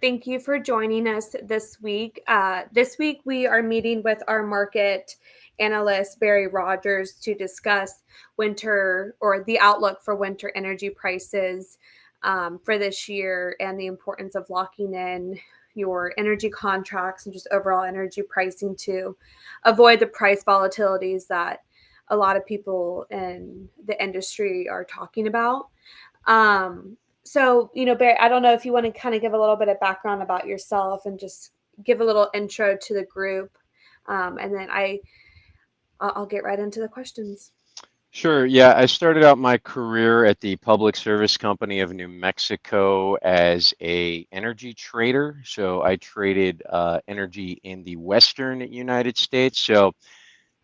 Thank you for joining us this week. This week, we are meeting with our market analyst, Barry Rogers, to discuss winter or the outlook for winter energy prices for this year and the importance of locking in your energy contracts and just overall energy pricing to avoid the price volatilities that a lot of people in the industry are talking about. Barry, I don't know if you want to kind of give a little bit of background about yourself and just give a little intro to the group, and then I'll get right into the questions. Sure. Yeah, I started out my career at the Public Service Company of New Mexico as a energy trader. So I traded energy in the Western United States. So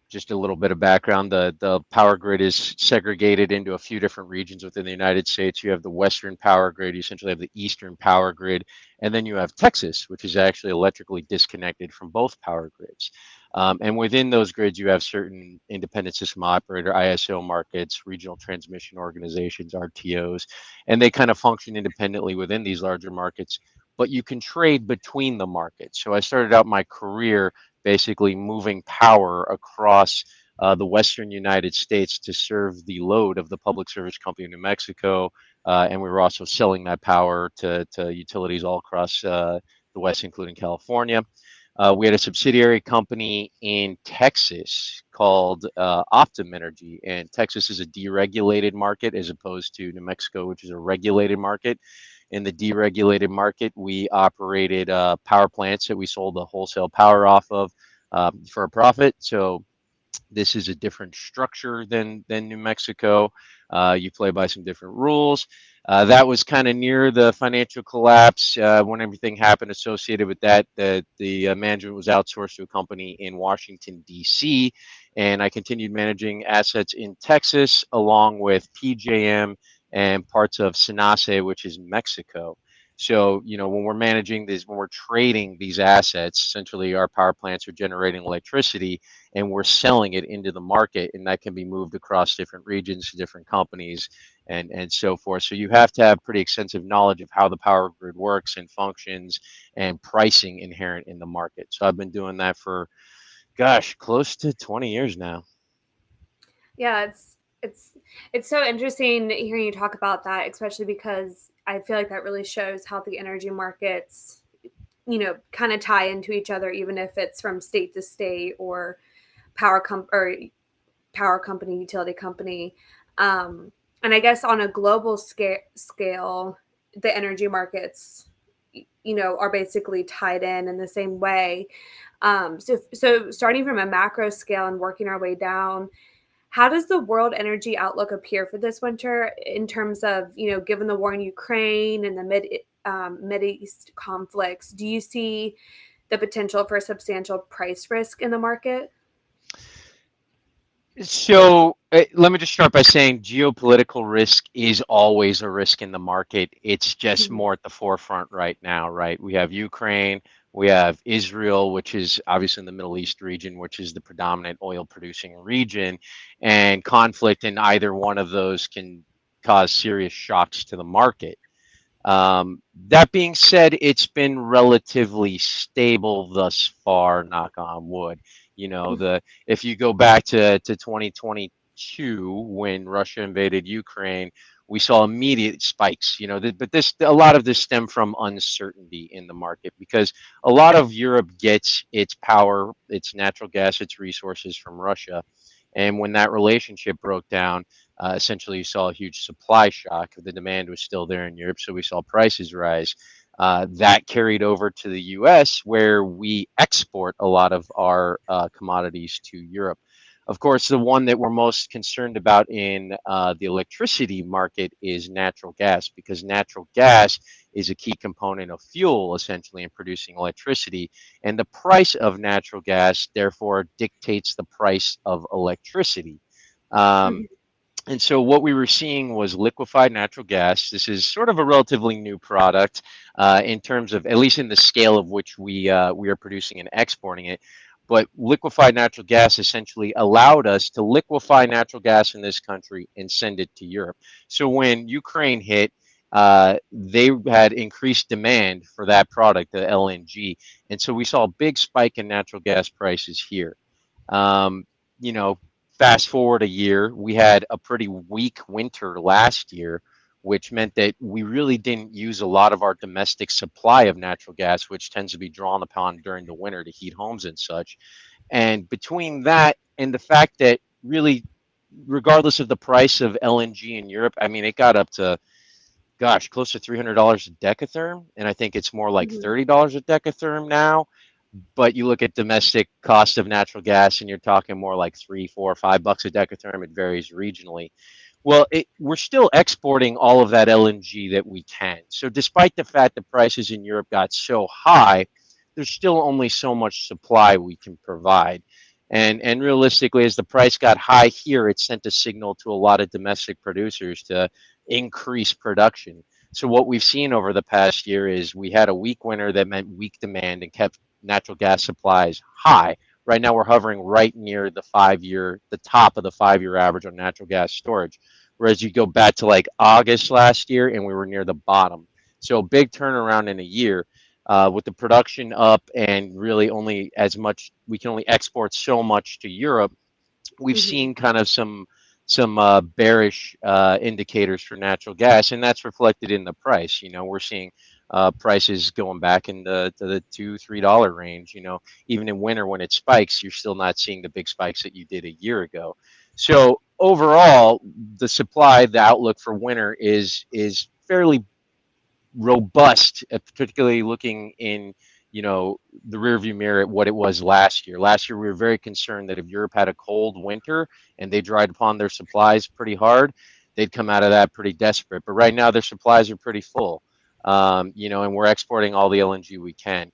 just a little bit of background, the power grid is segregated into a few different regions within the United States. You have the Western power grid, you essentially have the Eastern power grid, and then you have Texas, which is actually electrically disconnected from both power grids. And within those grids, you have certain independent system operator, ISO markets, regional transmission organizations, RTOs, and they kind of function independently within these larger markets, but you can trade between the markets. So I started out my career basically moving power across the Western United States to serve the load of the Public Service Company of New Mexico. And we were also selling that power to utilities all across the West, including California. We had a subsidiary company in Texas called Optum Energy, and Texas is a deregulated market as opposed to New Mexico, which is a regulated market. In the deregulated market, we operated power plants that we sold the wholesale power off of for a profit. So this is a different structure than New Mexico. You play by some different rules. That was kind of near the financial collapse when everything happened associated with that. The management was outsourced to a company in Washington D.C. and I continued managing assets in Texas along with PJM and parts of Sinase, which is Mexico. So, when we're managing these, when we're trading these assets, essentially our power plants are generating electricity and we're selling it into the market, and that can be moved across different regions to different companies and so forth. So you have to have pretty extensive knowledge of how the power grid works and functions and pricing inherent in the market. So I've been doing that for, gosh, close to 20 years now. Yeah, it's it's so interesting hearing you talk about that, especially because I feel like that really shows how the energy markets, kind of tie into each other, even if it's from state to state or power company, utility company. And I guess on a global scale, the energy markets, are basically tied in the same way. So starting from a macro scale and working our way down, how does the world energy outlook appear for this winter in terms of, given the war in Ukraine and the Mid East conflicts? Do you see the potential for substantial price risk in the market? So let me just start by saying geopolitical risk is always a risk in the market. It's just Mhm. more at the forefront right now, right? We have Ukraine, we have Israel, which is obviously in the Middle East region, which is the predominant oil producing region, and conflict in either one of those can cause serious shocks to the market. That being said, it's been relatively stable thus far, knock on wood. The if you go back to 2022 when Russia invaded Ukraine, we saw immediate spikes. But a lot of this stemmed from uncertainty in the market because a lot of Europe gets its power, its natural gas, its resources from Russia. And when that relationship broke down, essentially you saw a huge supply shock. The demand was still there in Europe, so we saw prices rise. That carried over to the US, where we export a lot of our commodities to Europe. Of course, the one that we're most concerned about in the electricity market is natural gas, because natural gas is a key component of fuel, essentially, in producing electricity. And the price of natural gas, therefore, dictates the price of electricity. Um, Mhm. and so what we were seeing was liquefied natural gas. This is sort of a relatively new product in terms of, at least in the scale of which we are producing and exporting it. But liquefied natural gas essentially allowed us to liquefy natural gas in this country and send it to Europe. So when Ukraine hit they had increased demand for that product, the LNG, and so we saw a big spike in natural gas prices here. Um, you know, fast forward a year, we had a pretty weak winter last year, which meant that we really didn't use a lot of our domestic supply of natural gas, which tends to be drawn upon during the winter to heat homes and such. And between that and the fact that really, regardless of the price of LNG in Europe, I mean, it got up to, gosh, close to $300 a decatherm, and I think it's more like Mhm. $30 a decatherm now. But you look at domestic cost of natural gas, and you're talking more like 3, 4, $5 a decatherm. It varies regionally. Well, we're still exporting all of that LNG that we can. So, despite the fact the prices in Europe got so high, there's still only so much supply we can provide. And realistically, as the price got high here, it sent a signal to a lot of domestic producers to increase production. So what we've seen over the past year is we had a weak winter that meant weak demand and kept natural gas supplies high. Right now, we're hovering right near the top of the 5 year average on natural gas storage. Whereas you go back to like August last year and we were near the bottom. So, a big turnaround in a year with the production up and really only as much, we can only export so much to Europe. We've Mhm. seen kind of some bearish indicators for natural gas, and that's reflected in the price. We're seeing prices going back in the $2-3 range. Even in winter when it spikes, you're still not seeing the big spikes that you did a year ago. So overall, the outlook for winter is fairly robust, particularly looking in the rearview mirror at what it was last year. Last year, we were very concerned that if Europe had a cold winter and they dried upon their supplies pretty hard, they'd come out of that pretty desperate. But right now, their supplies are pretty full, and we're exporting all the LNG we can.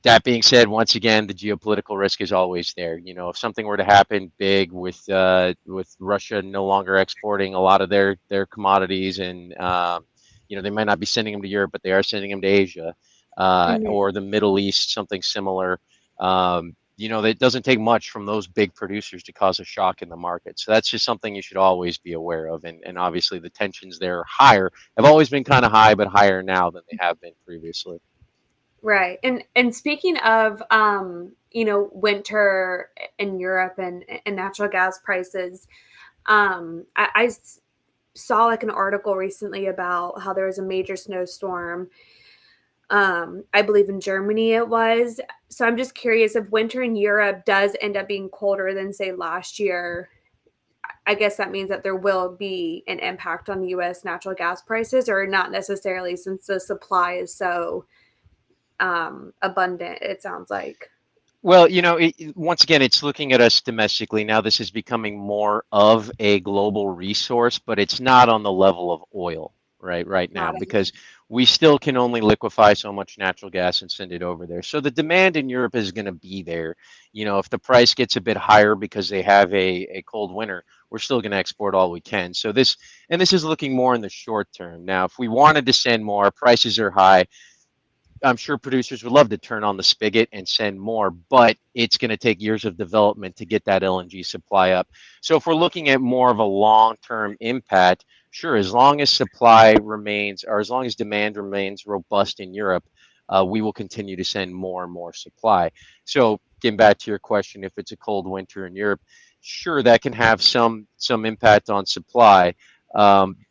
That being said, once again, the geopolitical risk is always there. If something were to happen big with Russia no longer exporting a lot of their commodities, and they might not be sending them to Europe, but they are sending them to Asia Mhm. or the Middle East, something similar. It doesn't take much from those big producers to cause a shock in the market. So that's just something you should always be aware of. And obviously, the tensions there are higher, have always been kind of high, but higher now than they have been previously. Right. And speaking of winter in Europe and natural gas prices, I saw like an article recently about how there was a major snowstorm. I believe in Germany it was. So I'm just curious if winter in Europe does end up being colder than say last year. I guess that means that there will be an impact on US natural gas prices, or not necessarily, since the supply is so abundant, it sounds like. Well, once again, it's looking at us domestically. Now, this is becoming more of a global resource, but it's not on the level of oil, right now, Got it. because we still can only liquefy so much natural gas and send it over there. So the demand in Europe is going to be there. If the price gets a bit higher because they have a cold winter, we're still going to export all we can. And this is looking more in the short term. Now, if we wanted to send more, prices are high. I'm sure producers would love to turn on the spigot and send more, but it's going to take years of development to get that LNG supply up. So if we're looking at more of a long-term impact, sure, as long as supply remains, or as long as demand remains robust in Europe, we will continue to send more and more supply. So getting back to your question, if it's a cold winter in Europe, sure, that can have some impact on supply.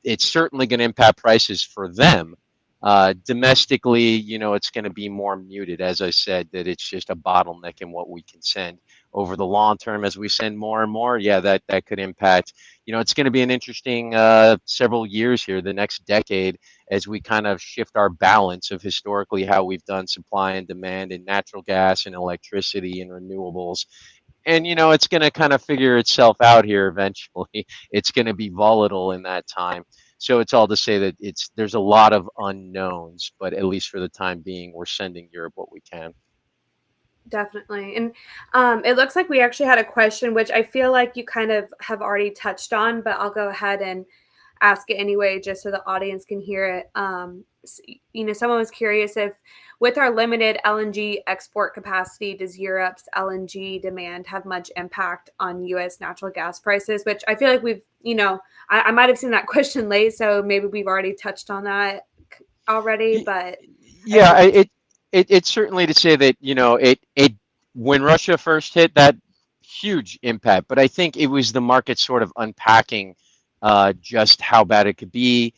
It's certainly going to impact prices for them. Domestically, it's going to be more muted. As I said, that it's just a bottleneck in what we can send. Over the long term, as we send more and more, yeah, that could impact. It's going to be an interesting several years here, the next decade, as we kind of shift our balance of historically how we've done supply and demand in natural gas and electricity and renewables. And it's going to kind of figure itself out here eventually. It's going to be volatile in that time. So it's all to say that there's a lot of unknowns, but at least for the time being, we're sending Europe what we can. Definitely. And it looks like we actually had a question, which I feel like you kind of have already touched on, but I'll go ahead and ask it anyway, just so the audience can hear it. Someone was curious if with our limited LNG export capacity, does Europe's LNG demand have much impact on US natural gas prices? Which I feel like I might have seen that question late, so maybe we've already touched on that already, Y- but I just Yeah, wanted to. it's certainly to say that it when Russia first hit, that huge impact, but I think it was the market sort of unpacking just how bad it could be.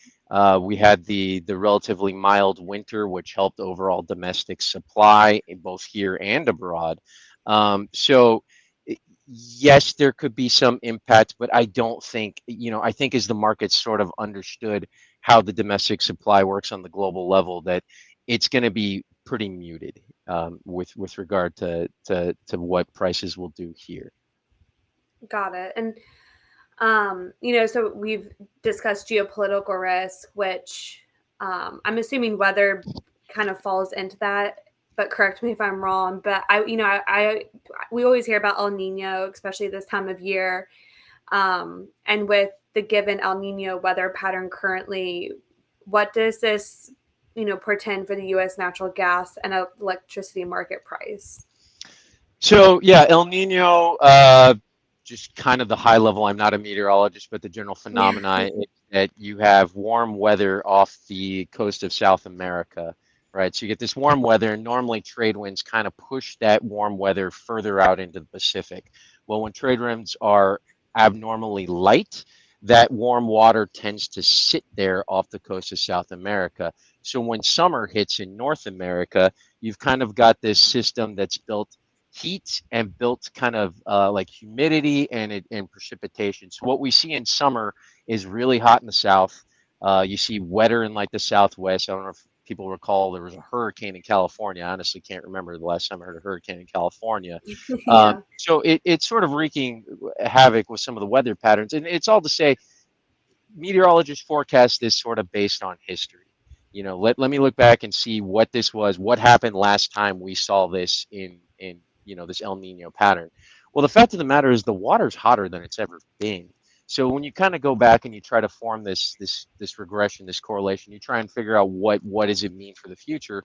We had the relatively mild winter, which helped overall domestic supply in both here and abroad. So yes, there could be some impact, but I don't think, I think as the market sort of understood how the domestic supply works on the global level, that it's going to be pretty muted with regard to what prices will do here. Got it. And so we've discussed geopolitical risk, which I'm assuming weather kind of falls into that. But correct me if I'm wrong. But we always hear about El Nino, especially this time of year. And with the given El Nino weather pattern currently, what does this, portend for the U.S. natural gas and electricity market price? So yeah, El Nino, just kind of the high level. I'm not a meteorologist, but the general Yeah. phenomena is that you have warm weather off the coast of South America, right? So you get this warm weather, and normally trade winds kind of push that warm weather further out into the Pacific. Well, when trade winds are abnormally light, that warm water tends to sit there off the coast of South America. So when summer hits in North America, you've kind of got this system that's built heat and built kind of like humidity and precipitation. So what we see in summer is really hot in the south. You see wetter in like the southwest. I don't know if people recall there was a hurricane in California. I honestly can't remember the last time I heard a hurricane in California. Yeah. So it's sort of wreaking havoc with some of the weather patterns. And it's all to say meteorologists forecast this sort of based on history. Let me look back and see what this was, what happened last time we saw this in this El Nino pattern. Well, the fact of the matter is the water's hotter than it's ever been. So when you kind of go back and you try to form this regression, this correlation, you try and figure out what does it mean for the future.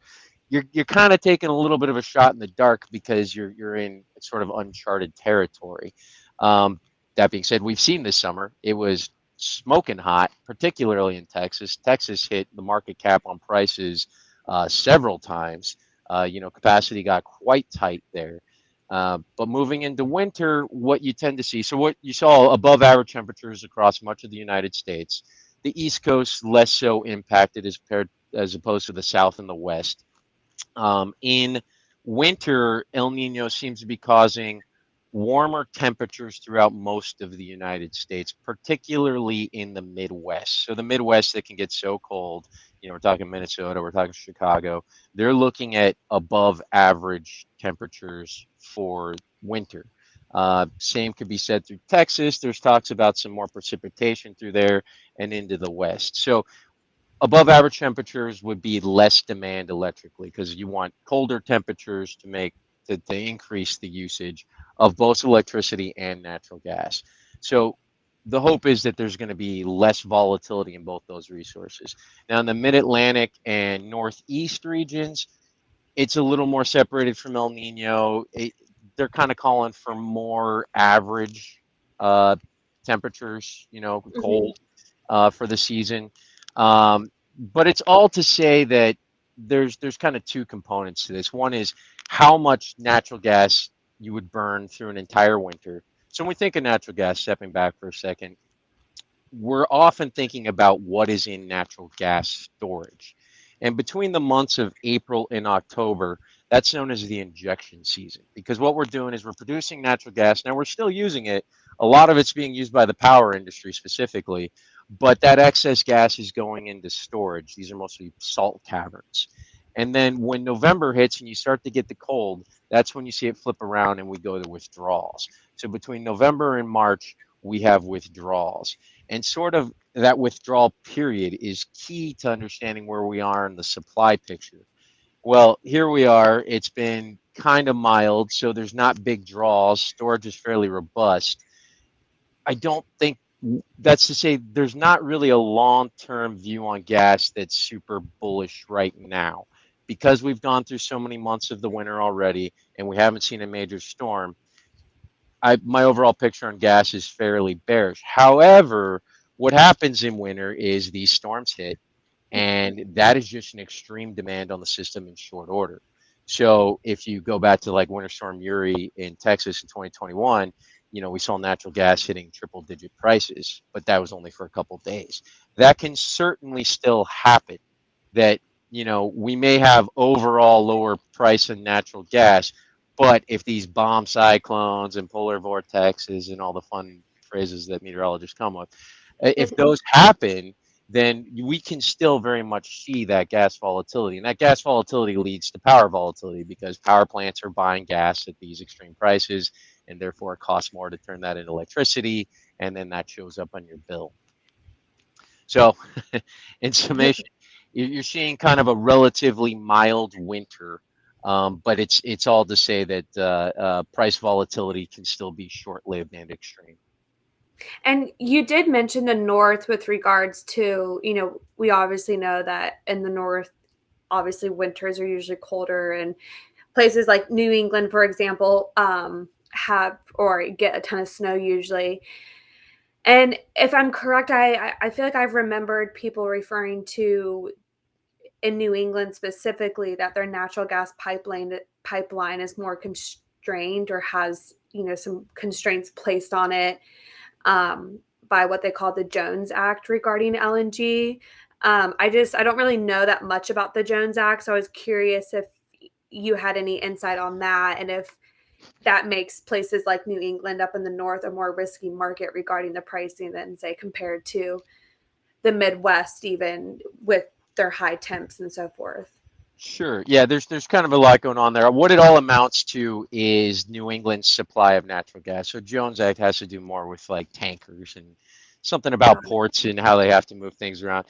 You're kind of taking a little bit of a shot in the dark because you're in sort of uncharted territory. Um, that being said, we've seen this summer. It was smoking hot, particularly in Texas. Texas hit the market cap on prices several times. Capacity got quite tight there. But moving into winter, what you tend to see, so what you saw above average temperatures across much of the United States. The East Coast less so impacted as opposed to the South and the West. In winter, El Nino seems to be causing warmer temperatures throughout most of the United States, particularly in the Midwest. So the Midwest that can get so cold, we're talking Minnesota, we're talking Chicago, they're looking at above average temperatures for winter. Same could be said through Texas. There's talks about some more precipitation through there and into the West. So above average temperatures would be less demand electrically because you want colder temperatures to increase the usage of both electricity and natural gas. So the hope is that there's going to be less volatility in both those resources. Now in the mid-Atlantic and northeast regions, it's a little more separated from El Nino. They're kind of calling for more average uh, temperatures, Hmm. cold for the season. But it's all to say that there's kind of two components to this. One is how much natural gas you would burn through an entire winter. So when we think of natural gas, stepping back for a second, we're often thinking about what is in natural gas storage. And between the months of April and October, that's known as the injection season because what we're doing is we're producing natural gas. Now we're still using it. A lot of it's being used by the power industry specifically, but that excess gas is going into storage. These are mostly salt caverns. And then when November hits and you start to get the cold, that's when you see it flip around and we go to withdrawals. So between November and March, we have withdrawals. And sort of that withdrawal period is key to understanding where we are in the supply picture. Well, here we are. It's been kind of mild, so there's not big draws. Storage is fairly robust. I don't think that's to say there's not really a long term view on gas that's super bullish right now. because we've gone through so many months of the winter already and we haven't seen a major storm, my overall picture on gas is fairly bearish. However, what happens in winter is these storms hit, and that is just an extreme demand on the system in short order. So if you go back to like Winter Storm Uri in Texas in 2021, we saw natural gas hitting triple digit prices, but that was only for a couple of days. That can certainly still happen. That we may have overall lower price in natural gas, but if these bomb cyclones and polar vortexes and all the fun phrases that meteorologists come with, if those happen, then we can still very much see that gas volatility. And that gas volatility leads to power volatility because power plants are buying gas at these extreme prices, and therefore it costs more to turn that into electricity, and then that shows up on your bill. So, in summation, you're seeing kind of a relatively mild winter, but it's all to say that price volatility can still be short-lived and extreme. And you did mention the North with regards to, we obviously know that in the North, obviously winters are usually colder, and places like New England, for example, have or get a ton of snow usually. And if I'm correct, I feel like I've remembered people referring to in New England specifically that their natural gas pipeline is more constrained or has some constraints placed on it by what they call the Jones Act regarding LNG. I don't really know that much about the Jones Act, so I was curious if you had any insight on that, and if that makes places like New England up in the north a more risky market regarding the pricing than, say, compared to the Midwest, even with their high temps and so forth. Sure. Yeah, there's kind of a lot going on there. What it all amounts to is New England's supply of natural gas. So Jones Act has to do more with like tankers and something about Got it. ports and how they have to move things around.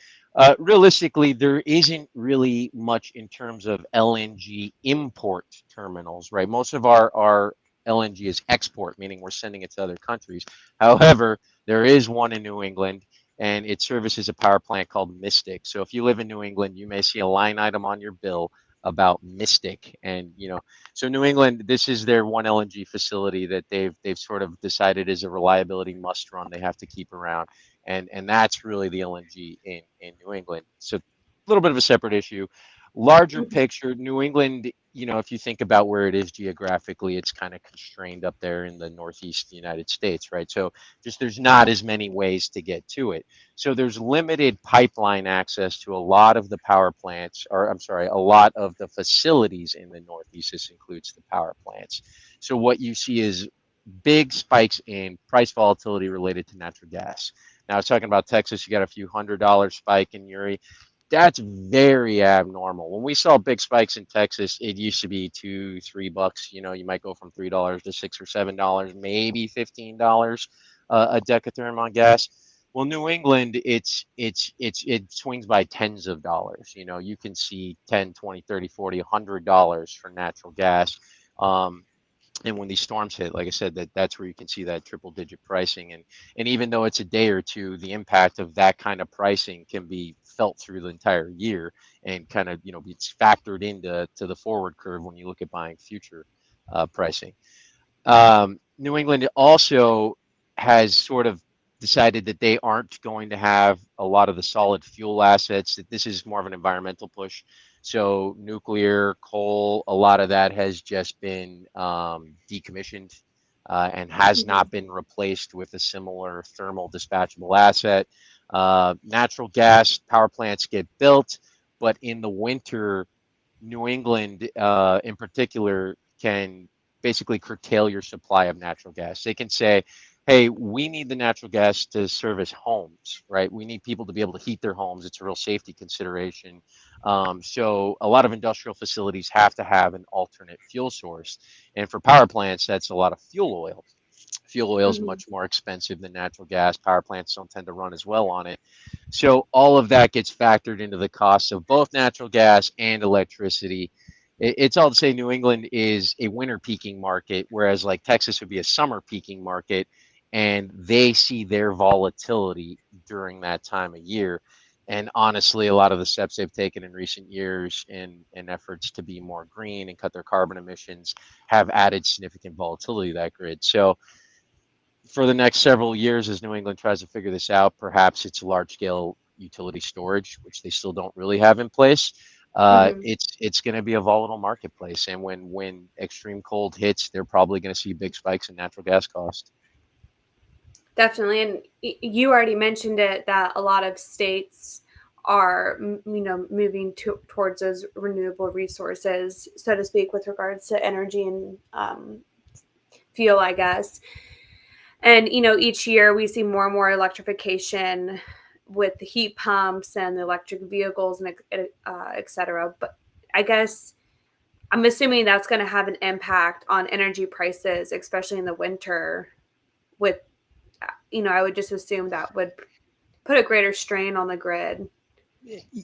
Realistically, there isn't really much in terms of LNG import terminals, right? Most of our LNG is export, meaning we're sending it to other countries. However, there is one in New England, and it services a power plant called Mystic. So if you live in New England, you may see a line item on your bill about Mystic, and so New England, this is their one LNG facility that they've sort of decided is a reliability must run they have to keep around, and that's really the LNG in New England. So a little bit of a separate issue. Larger picture, New England, if you think about where it is geographically, it's kind of constrained up there in the Northeast United States, right? So just there's not as many ways to get to it. So there's limited pipeline access to a lot of the power plants, or I'm sorry, a lot of the facilities in the Northeast. This includes the power plants. So what you see is big spikes in price volatility related to natural gas. Now, I was talking about Texas, you got a few $100 spike in Uri. That's very abnormal. When we saw big spikes in Texas, it used to be $2, $3. You might go from $3 to $6 or $7, maybe $15 a decatherm on gas. Well, New England, it swings by tens of dollars. You can see 10, 20, 30, 40, $100 for natural gas. And when these storms hit, like I said, that's where you can see that triple digit pricing. And even though it's a day or two, the impact of that kind of pricing can be felt through the entire year and kind of it's factored into the forward curve when you look at buying future pricing. New England also has sort of decided that they aren't going to have a lot of the solid fuel assets, that this is more of an environmental push. So, nuclear, coal, a lot of that has just been decommissioned and has not been replaced with a similar thermal dispatchable asset. Natural gas power plants get built, but in the winter, New England, in particular, can basically curtail your supply of natural gas. They can say, hey, we need the natural gas to service homes, right? We need people to be able to heat their homes. It's a real safety consideration. So a lot of industrial facilities have to have an alternate fuel source. And for power plants, that's a lot of fuel oil. Fuel oil is Mhm. much more expensive than natural gas. Power plants don't tend to run as well on it. So all of that gets factored into the cost of both natural gas and electricity. It's all to say New England is a winter peaking market, whereas like Texas would be a summer peaking market, and they see their volatility during that time of year. And honestly, a lot of the steps they've taken in recent years in efforts to be more green and cut their carbon emissions have added significant volatility to that grid. So for the next several years, as New England tries to figure this out, perhaps it's large scale utility storage, which they still don't really have in place. Mhm. It's going to be a volatile marketplace, and when extreme cold hits, they're probably going to see big spikes in natural gas cost. Definitely, and you already mentioned it that a lot of states are, moving towards those renewable resources, so to speak, with regards to energy and fuel, I guess. And each year we see more and more electrification with the heat pumps and the electric vehicles and et cetera. But I guess I'm assuming that's going to have an impact on energy prices, especially in the winter. With I would just assume that would put a greater strain on the grid.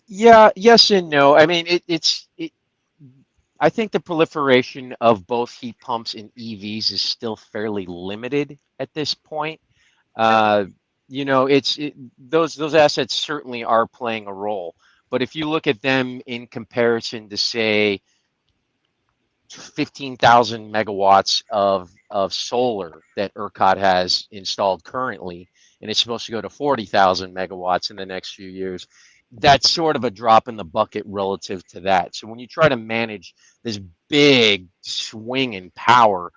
Yeah, yes and no. I mean, I think the proliferation of both heat pumps and EVs is still fairly limited at this point. Okay. Uh, those assets certainly are playing a role, but if you look at them in comparison to say 15,000 megawatts of solar that ERCOT has installed currently, and it's supposed to go to 40,000 megawatts in the next few years. That's sort of a drop in the bucket relative to that. So when you try to manage this big swing in power,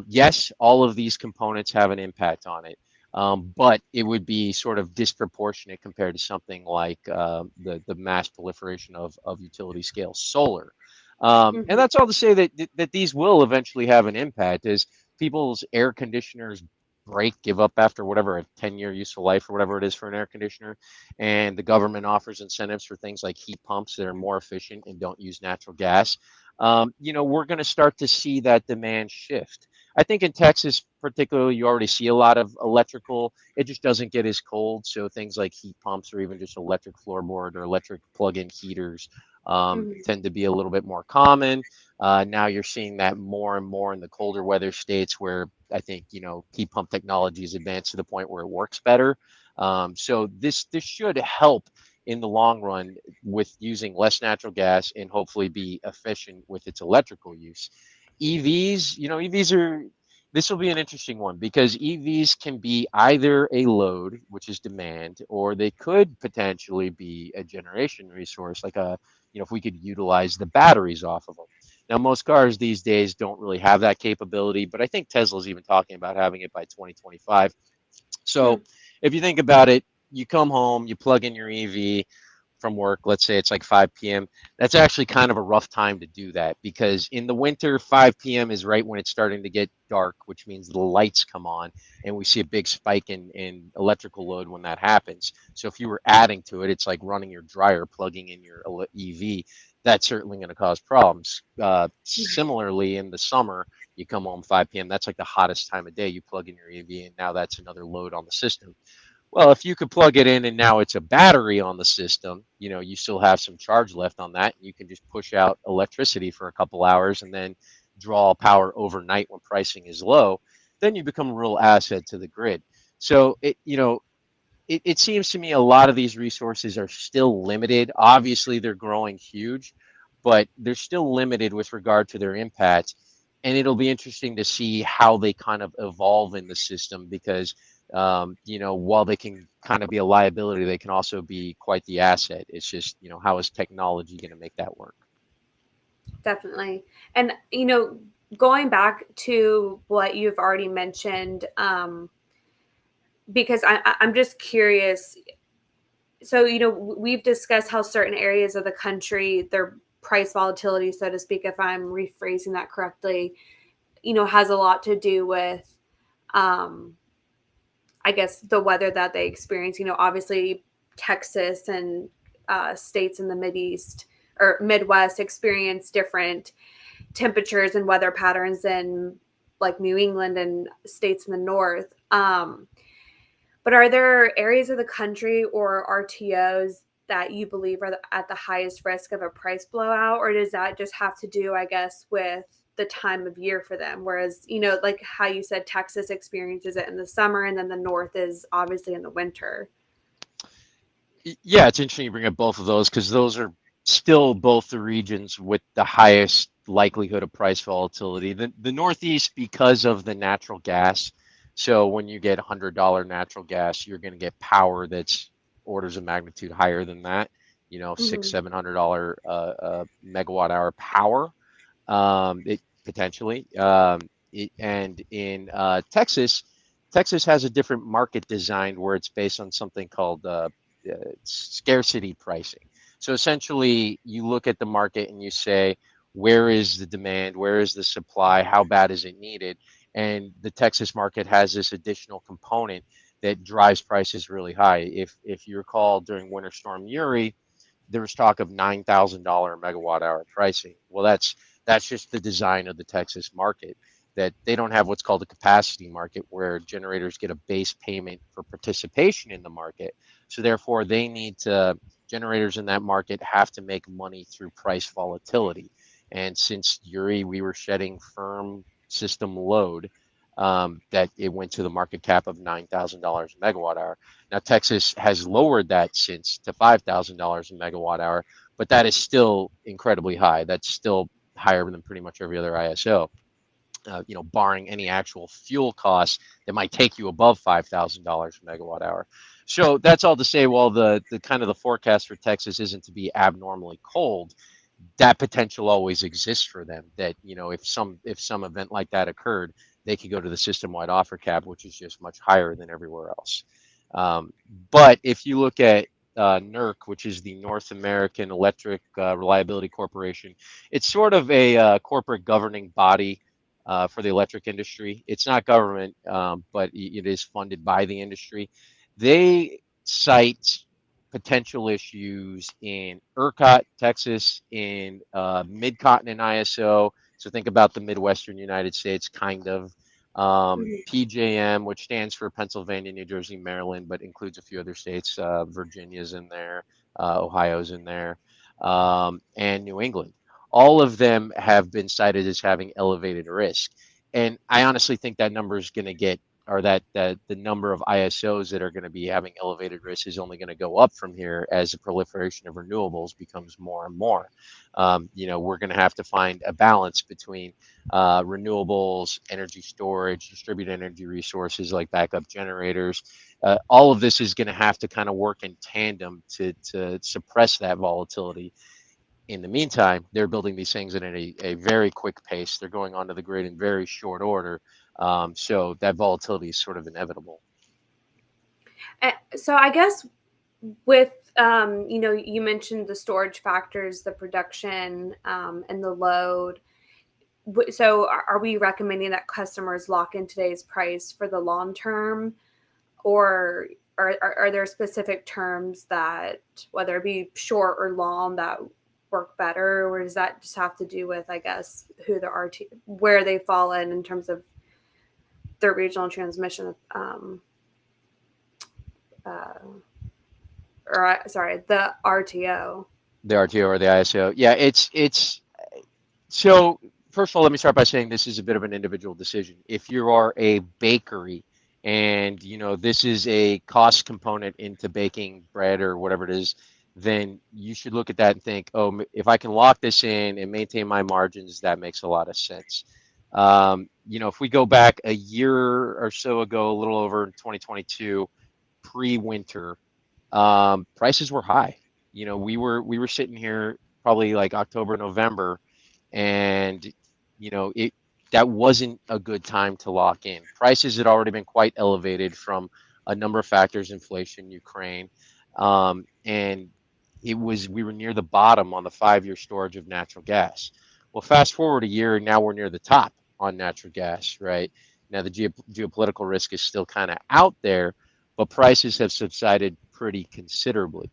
yes, all of these components have an impact on it. But it would be sort of disproportionate compared to something like the mass proliferation of utility scale solar. And Hmm. that's all to say that these will eventually have an impact as people's air conditioners break, give up after whatever a 10-year useful life or whatever it is for an air conditioner, and the government offers incentives for things like heat pumps that are more efficient and don't use natural gas. We're going to start to see that demand shift. I think in Texas, particularly, you already see a lot of electrical. It just doesn't get as cold, so things like heat pumps or even just electric floorboard or electric plug-in heaters Hmm. tend to be a little bit more common. Now you're seeing that more and more in the colder weather states where I think heat pump technology has advanced to the point where it works better. So this should help in the long run with using less natural gas and hopefully be efficient with its electrical use. EVs, EVs are this will be an interesting one because EVs can be either a load, which is demand, or they could potentially be a generation resource, like if we could utilize the batteries off of them. Now, most cars these days don't really have that capability, but I think Tesla's even talking about having it by 2025. So if you think about it, you come home, you plug in your EV from work, let's say it's like 5 p.m. That's actually kind of a rough time to do that because in the winter, 5 p.m. is right when it's starting to get dark, which means the lights come on and we see a big spike in electrical load when that happens. So if you were adding to it, it's like running your dryer, plugging in your EV. That's certainly going to cause problems. Similarly, in the summer, you come home 5 p.m. That's like the hottest time of day. You plug in your EV, and now that's another load on the system. Well, if you could plug it in and now it's a battery on the system, you still have some charge left on that. You can just push out electricity for a couple hours and then draw power overnight when pricing is low. Then you become a real asset to the grid. So it seems to me a lot of these resources are still limited. Obviously, they're growing huge, but they're still limited with regard to their impact. And it'll be interesting to see how they kind of evolve in the system because, while they can kind of be a liability, they can also be quite the asset. It's just, how is technology going to make that work? Definitely. And going back to what you've already mentioned, because I'm just curious. So we've discussed how certain areas of the country, their price volatility, so to speak, if I'm rephrasing that correctly, has a lot to do with, um, I guess, the weather that they experience. Obviously, Texas and states in the Mideast or Midwest experience different temperatures and weather patterns than like New England and states in the North. But are there areas of the country or RTOs that you believe are at the highest risk of a price blowout, or does that just have to do, I guess, with the time of year for them? Whereas, like how you said, Texas experiences it in the summer, and then the North is obviously in the winter. Yeah, it's interesting you bring up both of those because those are still both the regions with the highest likelihood of price volatility. The Northeast because of the natural gas. So when you get $100 natural gas, you're going to get power that's orders of magnitude higher than that. You know, six, Mhm. $700 megawatt hour power. It potentially. And in Texas, Texas has a different market designed where it's based on something called scarcity pricing. So essentially, you look at the market and you say, where is the demand? Where is the supply? How bad is it needed? And the Texas market has this additional component that drives prices really high. If you recall during Winter Storm Uri, there was talk of $9,000 megawatt hour pricing. Well, that's just the design of the Texas market. That they don't have what's called a capacity market, where generators get a base payment for participation in the market. So therefore, they need to generators in that market have to make money through price volatility. And since Uri, we were shedding firm system load. That it went to the market cap of $9,000 a megawatt hour. Now, Texas has lowered that since to $5,000 a megawatt hour, but that is still incredibly high. That's still higher than pretty much every other ISO. Barring any actual fuel costs that might take you above $5,000 a megawatt hour. So that's all to say, while the kind of the forecast for Texas isn't to be abnormally cold, that potential always exists for them. That if some event like that occurred, they could go to the system wide offer cap, which is just much higher than everywhere else. Um, but if you look at NERC, which is the North American Electric Reliability Corporation, it's sort of a corporate governing body for the electric industry. It's not government, but it is funded by the industry. They cite potential issues in ERCOT, Texas, in Mid-Continent ISO. So think about the Midwestern United States, kind of. Mhm. PJM, which stands for Pennsylvania, New Jersey, Maryland, but includes a few other states. Virginia's in there, Ohio's in there, and New England. All of them have been cited as having elevated risk. And I honestly think that number is going to get, or that the number of ISOs that are going to be having elevated risk is only going to go up from here as the proliferation of renewables becomes more and more. We're going to have to find a balance between renewables, energy storage, distributed energy resources like backup generators. All of this is going to have to kind of work in tandem to suppress that volatility. In the meantime, they're building these things at a very quick pace. They're going onto the grid in very short order. So that volatility is sort of inevitable. So I guess with you mentioned the storage factors, the production, and the load. So are we recommending that customers lock in today's price for the long term, or are there specific terms that, whether it be short or long, that work better, or does that just have to do with, I guess, who the RT, where they fall in terms of their regional transmission, uh, or sorry, the RTO. The RTO or the ISO. Yeah, it's so first of all, let me start by saying this is a bit of an individual decision. If you are a bakery and this is a cost component into baking bread or whatever it is, then you should look at that and think, oh, if I can lock this in and maintain my margins, that makes a lot of sense. If we go back a year or so ago, a little over 2022, pre-winter, prices were high. We were sitting here probably like October, November, and it that wasn't a good time to lock in. Prices had already been quite elevated from a number of factors: inflation, Ukraine, and we were near the bottom on the 5-year storage of natural gas. Well, fast forward a year, and now we're near the top on natural gas, right? Now the geopolitical risk is still kind of out there, but prices have subsided pretty considerably.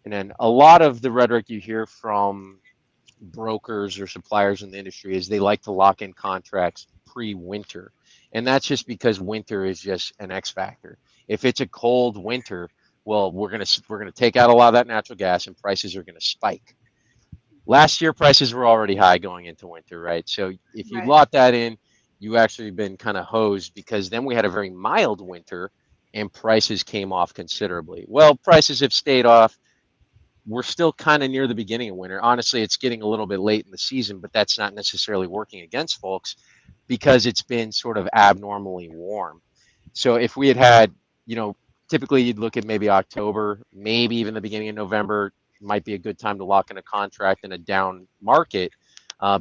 And then a lot of the rhetoric you hear from brokers or suppliers in the industry is they like to lock in contracts pre-winter. And that's just because winter is just an X factor. If it's a cold winter, well, we're going to take out a lot of that natural gas and prices are going to spike. Last year prices were already high going into winter, right? So if you Right. lock that in, you actually been kind of hosed because then we had a very mild winter and prices came off considerably. Well, prices have stayed off. We're still kind of near the beginning of winter. Honestly, it's getting a little bit late in the season, but that's not necessarily working against folks because it's been sort of abnormally warm. So if we had, you know, typically you'd look at maybe October, maybe even the beginning of November might be a good time to lock in a contract in a down market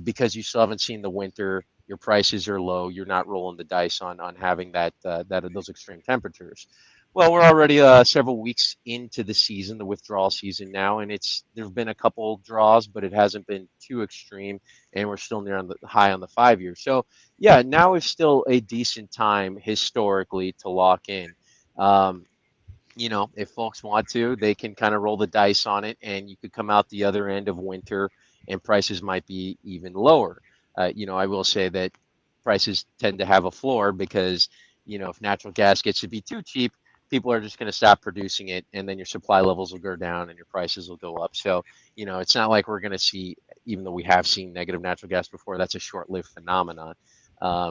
because you still haven't seen the winter. Your prices are low. You're not rolling the dice on having that those extreme temperatures. Well, we're already several weeks into the season, the withdrawal season now, and it's there've been a couple draws, but it hasn't been too extreme, and we're still near on the high on the 5 year. So yeah, now is still a decent time historically to lock in. Um, if folks want to, they can kind of roll the dice on it, and you could come out the other end of winter, and prices might be even lower. I will say that prices tend to have a floor because, if natural gas gets to be too cheap, people are just going to stop producing it, and then your supply levels will go down and your prices will go up. So, it's not like we're going to see, even though we have seen negative natural gas before, that's a short-lived phenomenon.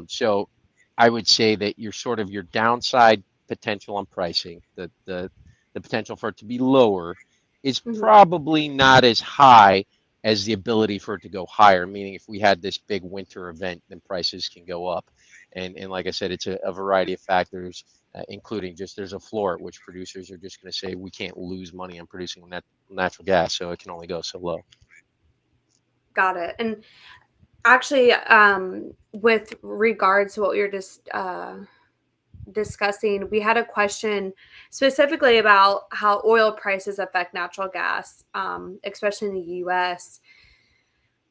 So I would say that your downside potential on pricing, the potential for it to be lower, is Mhm. probably not as high as the ability for it to go higher. Meaning, if we had this big winter event, then prices can go up. And like I said, it's a variety of factors, including just there's a floor at which producers are just going to say we can't lose money on producing natural gas, so it can only go so low. Got it. And actually, with regards to what you're just discussing, we had a question specifically about how oil prices affect natural gas, especially in the U.S.,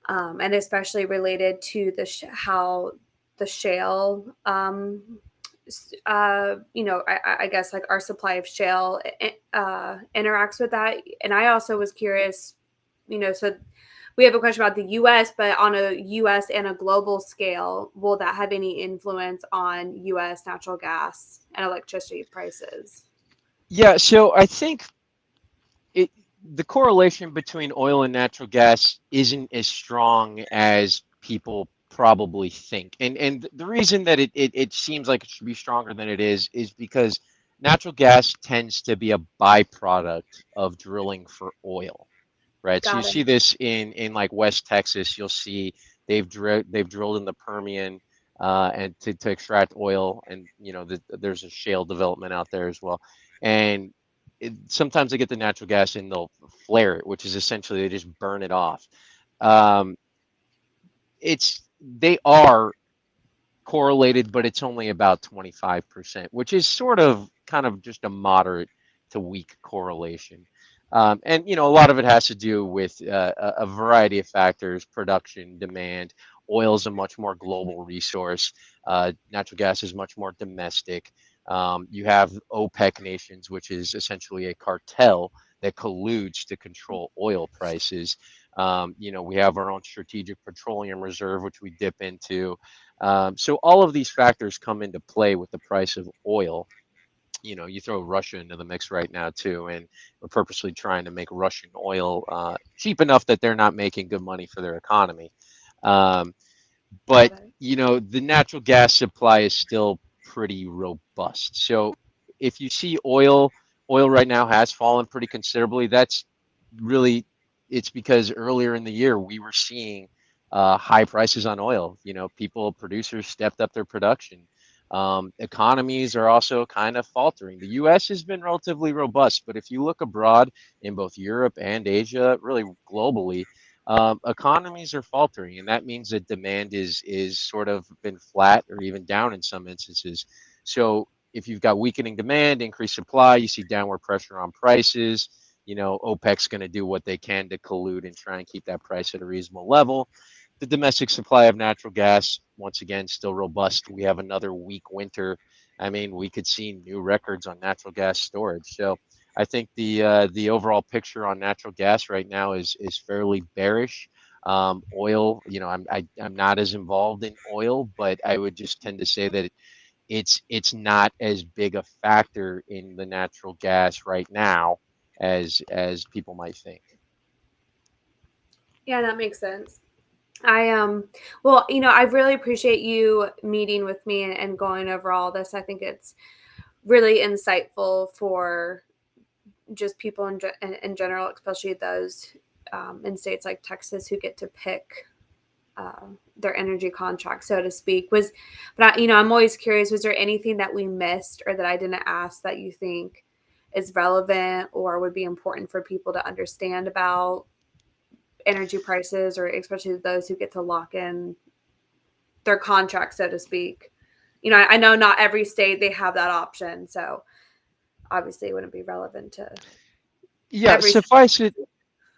and especially related to how the shale, I guess like our supply of shale interacts with that. And I also was curious, so we have a question about the US, but on a US and a global scale, will that have any influence on US natural gas and electricity prices? Yeah, so I think it the correlation between oil and natural gas isn't as strong as people probably think. And the reason that it seems like it should be stronger than it is because natural gas tends to be a byproduct of drilling for oil, right? So you Got see it. this in like West Texas. You'll see they've drilled in the Permian and to extract oil, and there's a shale development out there as well. And sometimes they get the natural gas and they'll flare it, which is essentially they just burn it off. Um, they are correlated, but it's only about 25%, which is sort of kind of just a moderate to weak correlation. And a lot of it has to do with a variety of factors: production, demand. Oil is a much more global resource. Natural gas is much more domestic. You have OPEC nations, which is essentially a cartel that colludes to control oil prices. We have our own strategic petroleum reserve, which we dip into. So all of these factors come into play with the price of oil. You throw Russia into the mix right now too, and we're purposely trying to make Russian oil cheap enough that they're not making good money for their economy. Um, but Got it. the natural gas supply is still pretty robust. So if you see oil right now has fallen pretty considerably. That's really it's because earlier in the year we were seeing high prices on oil. Producers stepped up their production. Economies are also kind of faltering. The U.S. has been relatively robust, but if you look abroad in both Europe and Asia, really globally, economies are faltering, and that means that demand is sort of been flat or even down in some instances. So if you've got weakening demand, increased supply, you see downward pressure on prices. OPEC's going to do what they can to collude and try and keep that price at a reasonable level. The domestic supply of natural gas, once again, still robust. We have another weak winter. I mean, we could see new records on natural gas storage. So I think the overall picture on natural gas right now is fairly bearish. Oil, I'm not as involved in oil, but I would just tend to say that it's not as big a factor in the natural gas right now as people might think. Yeah, that makes sense. I I really appreciate you meeting with me and going over all this. I think it's really insightful for just people in general, especially those in states like Texas who get to pick uh, their energy contract, so to speak. But I'm always curious. Was there anything that we missed or that I didn't ask that you think is relevant or would be important for people to understand about energy prices, or especially those who get to lock in their contract, so to speak? I know not every state they have that option, so obviously it wouldn't be relevant to Yeah, every state.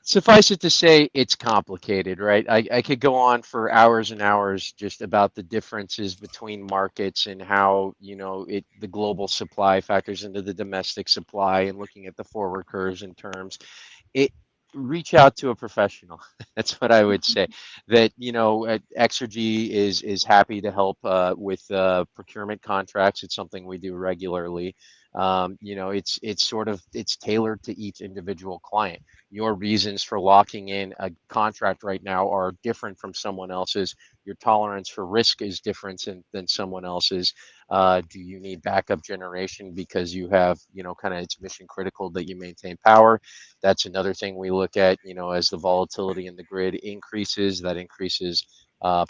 suffice it to say, it's complicated, right? I could go on for hours and hours just about the differences between markets and how, the global supply factors into the domestic supply and looking at the forward curves and terms. It Reach out to a professional. That's what I would say. That Exergy is happy to help with procurement contracts. It's something we do regularly. It's tailored to each individual client. Your reasons for locking in a contract right now are different from someone else's. Your tolerance for risk is different than someone else's. Do you need backup generation because you have, kind of it's mission critical that you maintain power? That's another thing we look at, as the volatility in the grid increases, that increases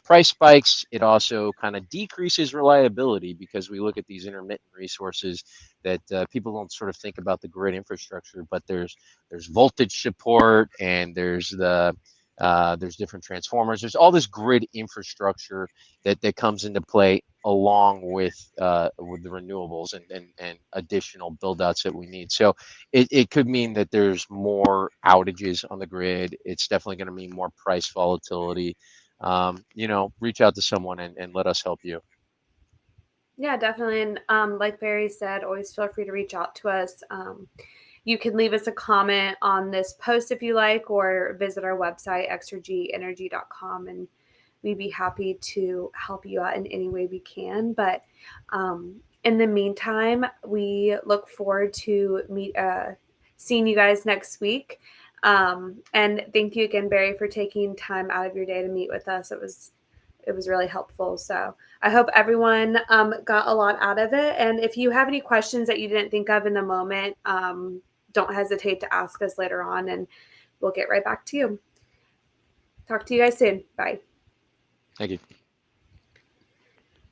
price spikes. It also kind of decreases reliability because we look at these intermittent resources that people don't sort of think about the grid infrastructure, but there's voltage support and there's different transformers. There's all this grid infrastructure that comes into play along with the renewables and additional build outs that we need. So it could mean that there's more outages on the grid. It's definitely going to mean more price volatility. Reach out to someone and let us help you. Yeah, definitely. And like Barry said, always feel free to reach out to us. You can leave us a comment on this post if you like, or visit our website, exergenergy.com, and we'd be happy to help you out in any way we can. But in the meantime, we look forward to seeing you guys next week. And thank you again, Barry, for taking time out of your day to meet with us. It was really helpful. So I hope everyone got a lot out of it. And if you have any questions that you didn't think of in the moment, don't hesitate to ask us later on, and we'll get right back to you. Talk to you guys soon. Bye. Thank you.